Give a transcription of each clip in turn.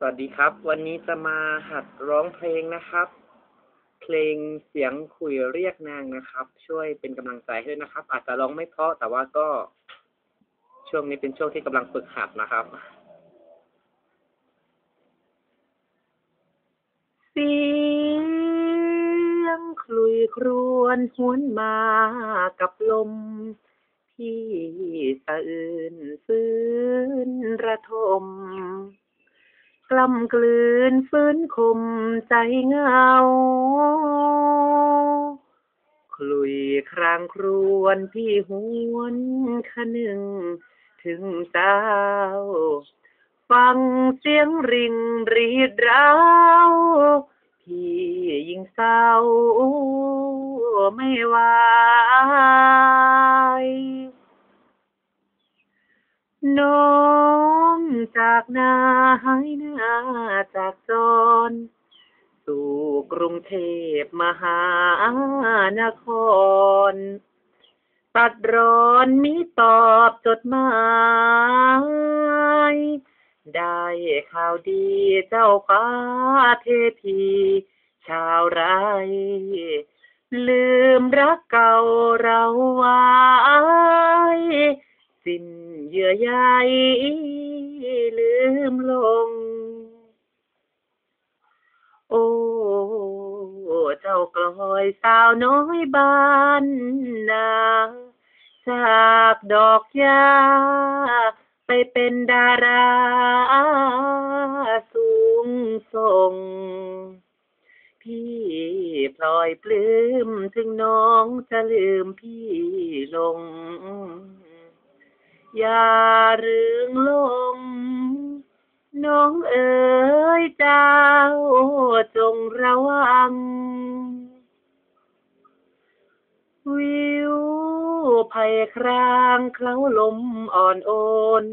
สวัสดีครับวันนี้จะมาหัดร้องเพลงนะครับเพลงเสียงขุยเรียกนางนะครับช่วยเป็นกำลังใจให้ด้วยนะครับอาจจะร้องไม่เพราะแต่ว่าก็ช่วงนี้เป็นช่วงที่กำลังฝึกหัดนะครับเสียงคลุยครวญหวนมากับลมที่สะอื้นฟื้นระทมกล่ำกลืนฟื้นคมใจเหงาคลุยครางครวญพี่หวนคะนึงถึงเจ้าฟังเสียงริ่งรีดร้าวพี่ยิ่งเศร้าไม่ไหวน้องจากนาหายหน้าจากจรสู่กรุงเทพมหานครตัดร้อนมิตอบจดหมายได้ข่าวดีเจ้าฟ้าเทพีชาวไร่ลืมรักเก่าเราไว้สิ้นเยื่อใยลืมลงโอ้เจ้ากลอยสาวน้อยบ้านนาจากดอกยาไปเป็นดาราสูงส่งพี่พลอยปลื้มถึงน้องจะลืมพี่ลงอย่าเรื่องลงน้องเอ๋ยเจ้าจงระวังวิวภัยครางเคล้าลมอ่อนโอน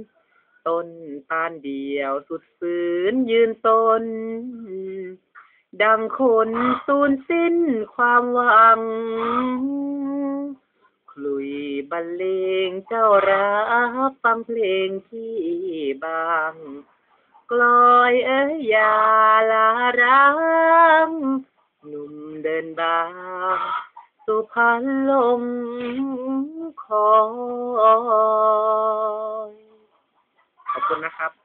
ต้นตาลเดียวสุดฝืนยืนตนดังคนสูญสิ้นความหวังคลุยบรรเลงเจ้ารับฟังเพลงที่บางกลอยเอ้ยอย่าลาร้างหนุ่มเดินบางสุพรรณลงคอยขอบคุณนะครับ